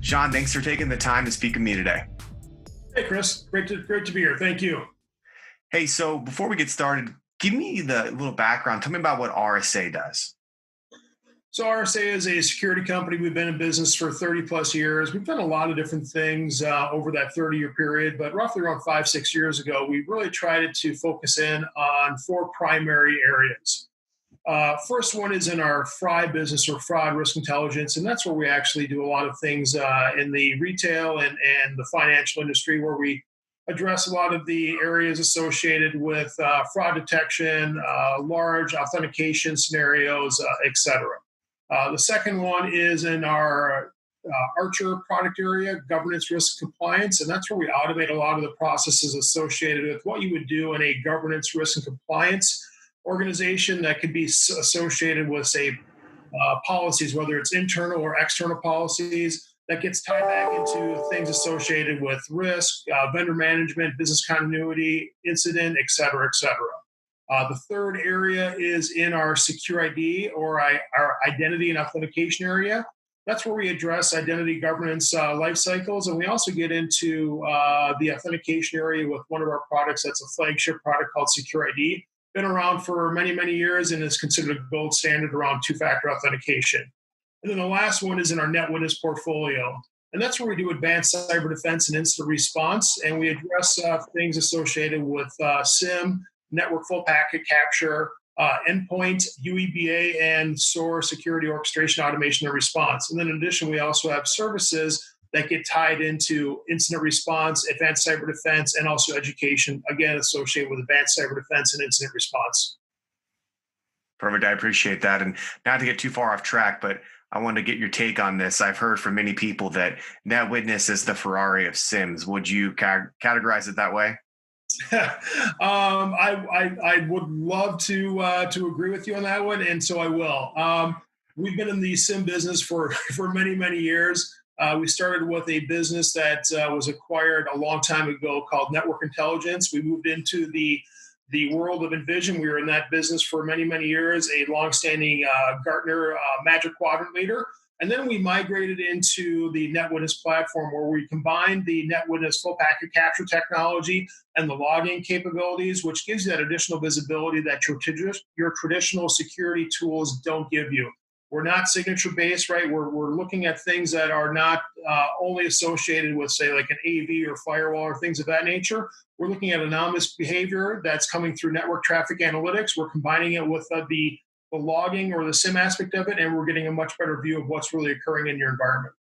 Shawn, thanks for taking the time to speak with me today. Hey, Chris. Great to be here. Thank you. Hey, so before we get started, give me the little background. Tell me about what RSA does. So RSA is a security company. We've been in business for 30 plus years. We've done a lot of different things over that 30-year period, but roughly around 5, 6 years ago, we really tried to focus in on four primary areas. First one is in our FRI business, or fraud risk intelligence, and that's where we actually do a lot of things in the retail and the financial industry, where we address a lot of the areas associated with fraud detection, large authentication scenarios, et cetera. The second one is in our Archer product area, governance, risk, compliance, and that's where we automate a lot of the processes associated with what you would do in a governance, risk, and compliance organization that could be associated with, say, policies, whether it's internal or external policies, that gets tied back into things associated with risk, vendor management, business continuity, incident, et cetera, et cetera. The third area is in our secure ID, or our identity and authentication area. That's where we address identity governance life cycles. And we also get into the authentication area with one of our products that's a flagship product called Secure ID. Been around for many, many years and is considered a gold standard around two-factor authentication. And then the last one is in our Netwitness portfolio. And that's where we do advanced cyber defense and incident response. And we address things associated with SIM, network full packet capture, endpoint, UEBA, and SOAR, security orchestration, automation, and response. And then in addition, we also have services that get tied into incident response, advanced cyber defense, and also education, again, associated with advanced cyber defense and incident response. Perfect. I appreciate that. And not to get too far off track, but I wanted to get your take on this. I've heard from many people that Netwitness is the Ferrari of SIMs. Would you categorize it that way? I would love to agree with you on that one, and so I will. We've been in the SIM business for many, many years. We started with a business that was acquired a long time ago called Network Intelligence. We moved into the world of Envision. We were in that business for many, many years, a longstanding Gartner Magic Quadrant leader. And then we migrated into the Netwitness platform, where we combined the Netwitness full packet capture technology and the logging capabilities, which gives you that additional visibility that your traditional security tools don't give you. We're not signature based, right? We're looking at things that are not only associated with, say, like an AV or firewall or things of that nature. We're looking at anomalous behavior that's coming through network traffic analytics. We're combining it with the logging or the SIM aspect of it, and we're getting a much better view of what's really occurring in your environment.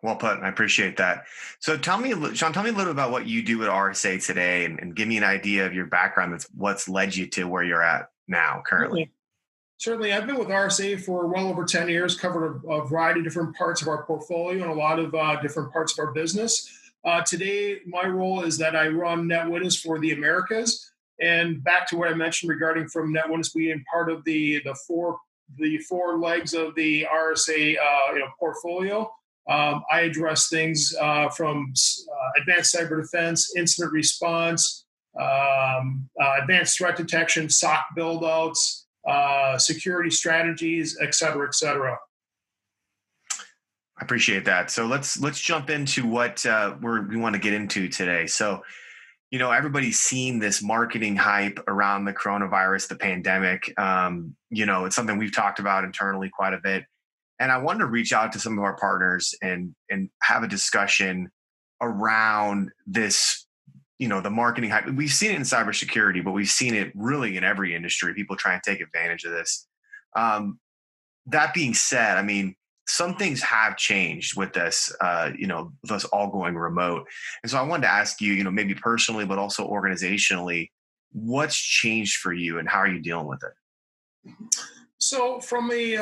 Well put. I appreciate that. So Shawn, tell me a little about what you do at RSA today, and give me an idea of your background. That's what's led you to where you're at now currently. Certainly. I've been with RSA for well over 10 years, covered a variety of different parts of our portfolio and a lot of different parts of our business. Today, my role is that I run Netwitness for the Americas. And back to what I mentioned regarding from Netwitness being part of the four legs of the RSA portfolio. I address things from advanced cyber defense, incident response, advanced threat detection, SOC buildouts, security strategies, et cetera, et cetera. I appreciate that. So let's jump into what we want to get into today. So, everybody's seen this marketing hype around the coronavirus, the pandemic. It's something we've talked about internally quite a bit. And I wanted to reach out to some of our partners and have a discussion around this, the marketing hype. We've seen it in cybersecurity, but we've seen it really in every industry. People try and take advantage of this. That being said, some things have changed with this, with us all going remote. And so I wanted to ask you, maybe personally, but also organizationally, what's changed for you and how are you dealing with it? So from a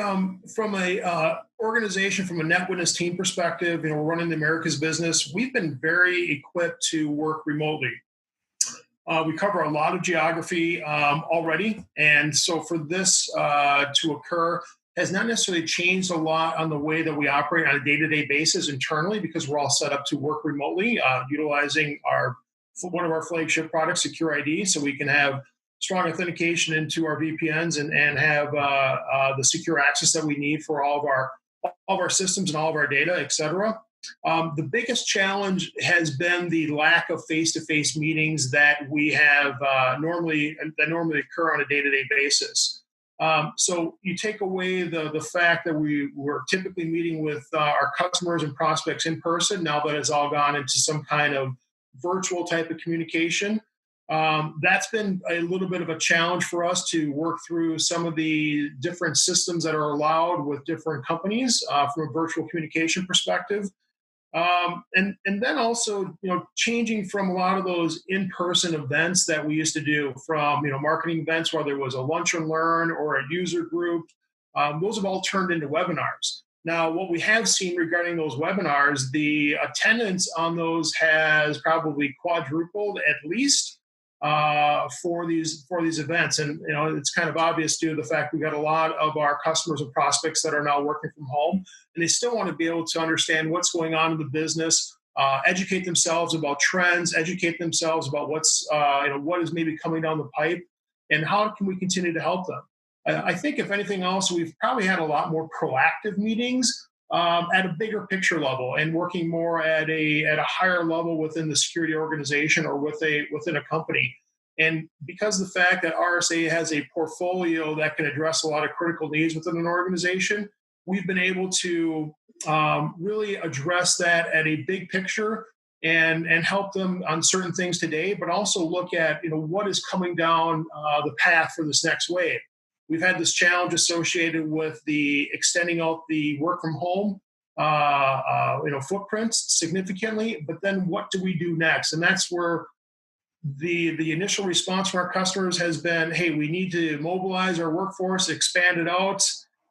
organization, from a Netwitness team perspective, we're running the Americas business. We've been very equipped to work remotely. We cover a lot of geography already. And so for this to occur, has not necessarily changed a lot on the way that we operate on a day-to-day basis internally, because we're all set up to work remotely, utilizing one of our flagship products, Secure ID, so we can have strong authentication into our VPNs and have the secure access that we need for all of our systems and all of our data, et cetera. The biggest challenge has been the lack of face-to-face meetings that we have normally occur on a day-to-day basis. So you take away the fact that we were typically meeting with our customers and prospects in person. Now that it's all gone into some kind of virtual type of communication. That's been a little bit of a challenge for us to work through some of the different systems that are allowed with different companies from a virtual communication perspective. And then also, changing from a lot of those in-person events that we used to do, from marketing events, whether it was a lunch and learn or a user group, those have all turned into webinars. Now, what we have seen regarding those webinars, the attendance on those has probably quadrupled at least for these events, and it's kind of obvious due to the fact we got a lot of our customers and prospects that are now working from home, and they still want to be able to understand what's going on in the business, educate themselves about trends, educate themselves about what is maybe coming down the pipe, and how can we continue to help them. I think if anything else, we've probably had a lot more proactive meetings at a bigger picture level and working more at a higher level within the security organization or within a company. And because of the fact that RSA has a portfolio that can address a lot of critical needs within an organization, we've been able to really address that at a big picture and help them on certain things today, but also look at what is coming down the path for this next wave. We've had this challenge associated with the extending out the work from home, footprints significantly. But then, what do we do next? And that's where the initial response from our customers has been, "Hey, we need to mobilize our workforce, expand it out."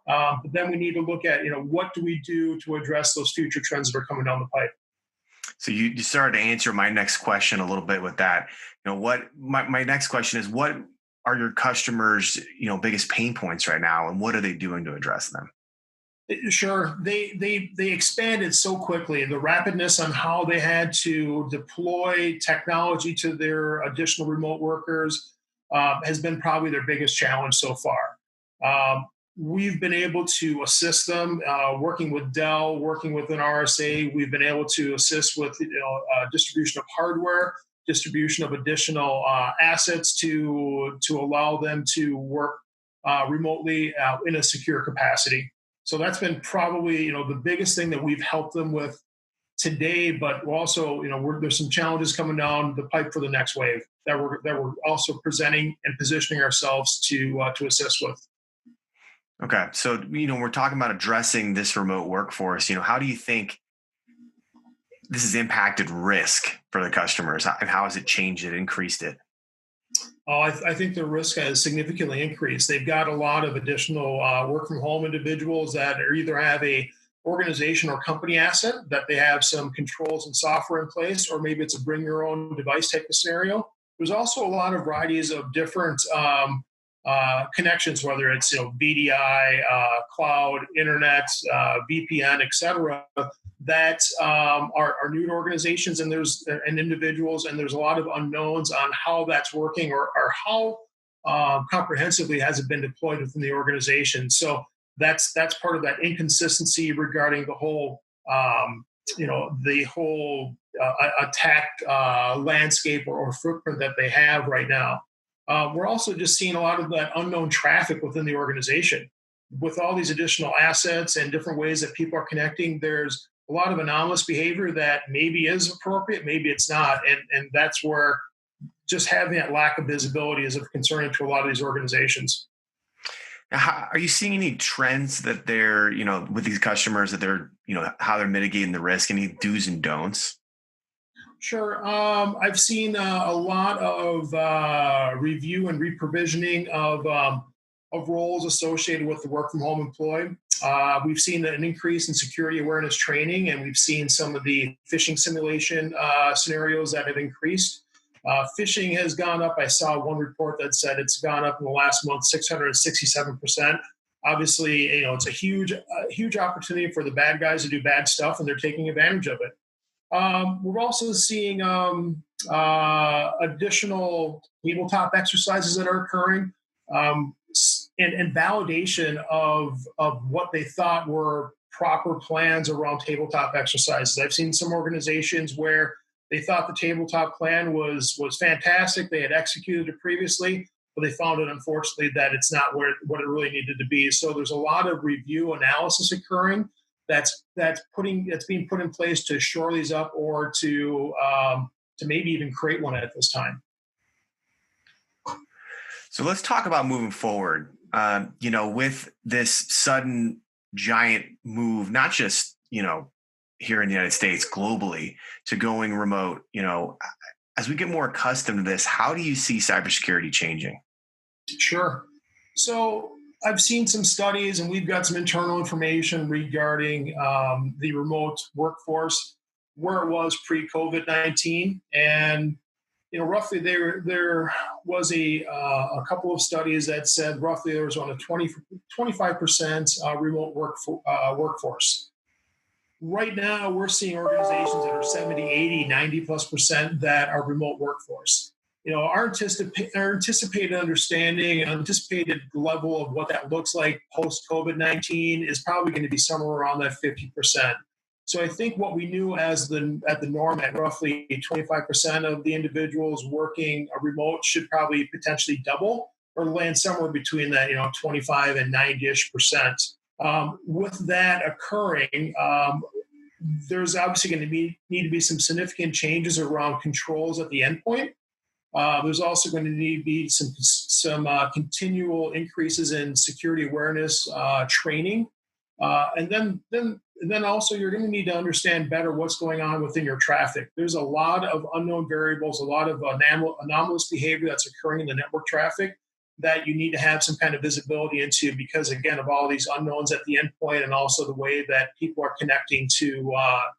But then we need to look at, what do we do to address those future trends that are coming down the pipe. So you started to answer my next question a little bit with that. What my next question is, what are your customers, biggest pain points right now, and what are they doing to address them? Sure, they expanded so quickly. The rapidness on how they had to deploy technology to their additional remote workers has been probably their biggest challenge so far. We've been able to assist them, working with Dell, working with an RSA. We've been able to assist with distribution of hardware, distribution of additional assets to allow them to work remotely in a secure capacity. So that's been probably the biggest thing that we've helped them with today. But also, there's some challenges coming down the pipe for the next wave that we're also presenting and positioning ourselves to assist with. Okay, so we're talking about addressing this remote workforce. How do you think this has impacted risk for the customers, and how has it changed it, increased it? Oh, I think the risk has significantly increased. They've got a lot of additional work from home individuals that are either have a organization or company asset that they have some controls and software in place, or maybe it's a bring your own device type of scenario. There's also a lot of varieties of different connections, whether it's VDI, cloud, internet, VPN, etc., that are new to organizations and individuals, and there's a lot of unknowns on how that's working or how comprehensively has it been deployed within the organization. So that's part of that inconsistency regarding the whole attack landscape or footprint that they have right now. We're also just seeing a lot of that unknown traffic within the organization. With all these additional assets and different ways that people are connecting, there's a lot of anomalous behavior that maybe is appropriate, maybe it's not. And that's where just having that lack of visibility is of concern to a lot of these organizations. Now, are you seeing any trends that they're, with these customers, that they're, how they're mitigating the risk, any do's and don'ts? Sure. I've seen a lot of review and reprovisioning of roles associated with the work from home employee. We've seen an increase in security awareness training, and we've seen some of the phishing simulation scenarios that have increased. Phishing has gone up. I saw one report that said it's gone up in the last month 667%. Obviously, it's a huge opportunity for the bad guys to do bad stuff, and they're taking advantage of it. We're also seeing additional tabletop exercises that are occurring, and validation of what they thought were proper plans around tabletop exercises. I've seen some organizations where they thought the tabletop plan was fantastic. They had executed it previously, but they found it, unfortunately, that it's not what it really needed to be. So there's a lot of review analysis occurring that's being put in place to shore these up, or to maybe even create one at this time. So let's talk about moving forward. With this sudden giant move, not just here in the United States, globally, to going remote. As we get more accustomed to this, how do you see cybersecurity changing? Sure. So I've seen some studies, and we've got some internal information regarding the remote workforce, where it was pre-COVID-19, and roughly there was a couple of studies that said roughly there was on a 25% remote workforce. Right now, we're seeing organizations that are 70, 80, 90+% that are remote workforce. Our anticipated understanding and anticipated level of what that looks like post COVID-19 is probably going to be somewhere around that 50%. So I think what we knew at the norm at roughly 25% of the individuals working remote should probably potentially double, or land somewhere between that 25 and 90-ish%. With that occurring, there's obviously going to need to be some significant changes around controls at the endpoint. There's also going to need to be some continual increases in security awareness training, and then also you're going to need to understand better what's going on within your traffic. There's a lot of unknown variables, a lot of anomalous behavior that's occurring in the network traffic that you need to have some kind of visibility into, because again, of all these unknowns at the endpoint, and also the way that people are connecting to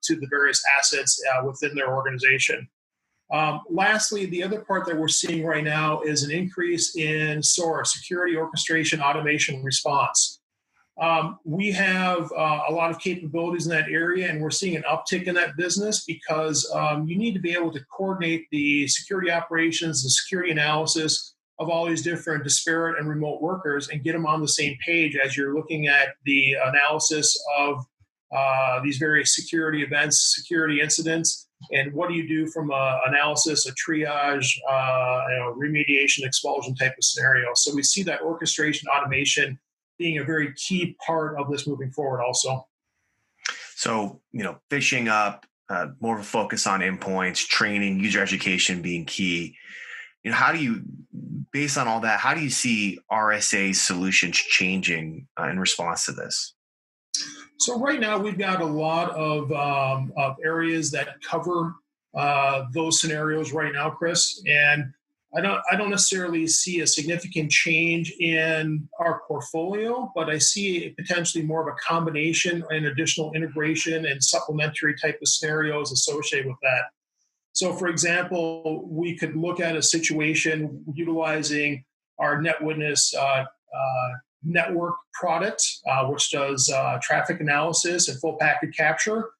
the various assets within their organization. Lastly, the other part that we're seeing right now is an increase in SOAR, security orchestration automation response. We have a lot of capabilities in that area, and we're seeing an uptick in that business because you need to be able to coordinate the security operations, the security analysis of all these different disparate and remote workers, and get them on the same page as you're looking at the analysis of these various security events, security incidents, and what do you do from analysis, a triage, remediation, expulsion type of scenario. So we see that orchestration automation being a very key part of this moving forward also. So, phishing up, more of a focus on endpoints, training, user education being key. Based on all that, how do you see RSA solutions changing in response to this? So right now we've got a lot of areas that cover those scenarios right now, Chris, and I don't necessarily see a significant change in our portfolio, but I see potentially more of a combination and additional integration and supplementary type of scenarios associated with that. So, for example, we could look at a situation utilizing our Netwitness network product, which does traffic analysis and full packet capture.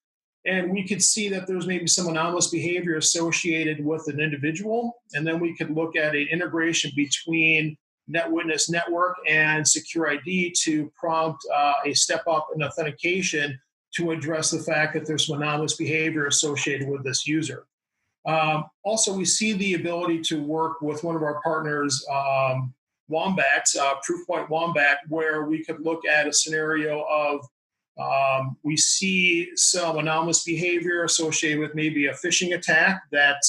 And we could see that there's maybe some anomalous behavior associated with an individual. And then we could look at an integration between Netwitness network and Secure ID to prompt a step up in authentication to address the fact that there's some anomalous behavior associated with this user. Also, we see the ability to work with one of our partners, Wombat, Proofpoint Wombat, where we could look at a scenario of we see some anomalous behavior associated with maybe a phishing attack that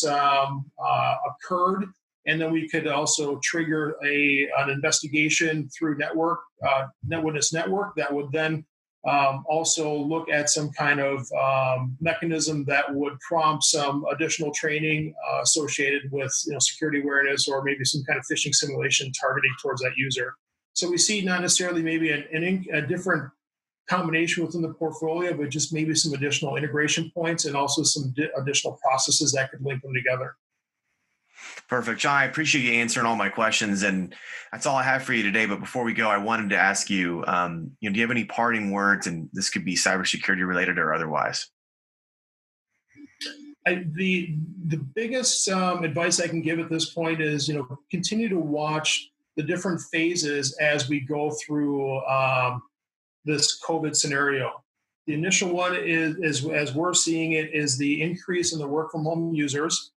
occurred, and then we could also trigger an investigation through Netwitness network that would then also look at some kind of mechanism that would prompt some additional training associated with security awareness, or maybe some kind of phishing simulation targeting towards that user. So we see not necessarily maybe a different combination within the portfolio, but just maybe some additional integration points and also some additional processes that could link them together. Perfect. Shawn, I appreciate you answering all my questions, and that's all I have for you today. But before we go, I wanted to ask you, do you have any parting words? And this could be cybersecurity related or otherwise. The biggest advice I can give at this point is, continue to watch the different phases as we go through this COVID scenario. The initial one is as we're seeing it, is the increase in the work from home users.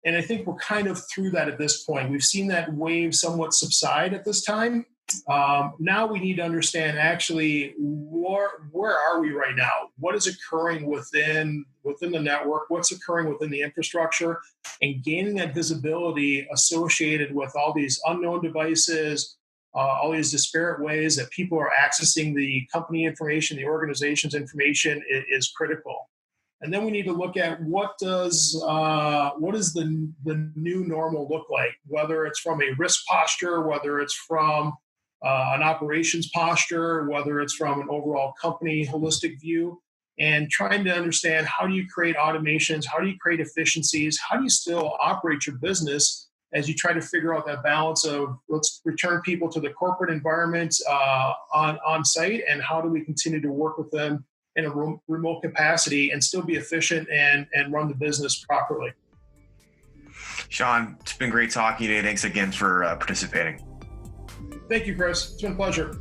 And I think we're kind of through that at this point. We've seen that wave somewhat subside at this time. Now we need to understand actually where are we right now? What is occurring within the network? What's occurring within the infrastructure? And gaining that visibility associated with all these unknown devices, all these disparate ways that people are accessing the company information, the organization's information is critical. And then we need to look at what is the new normal look like, whether it's from a risk posture, whether it's from an operations posture, whether it's from an overall company holistic view, and trying to understand how do you create automations, how do you create efficiencies, how do you still operate your business as you try to figure out that balance of let's return people to the corporate environment on site, and how do we continue to work with them in a remote capacity and still be efficient and run the business properly. Shawn, it's been great talking to you. Thanks again for participating. Thank you, Chris. It's been a pleasure.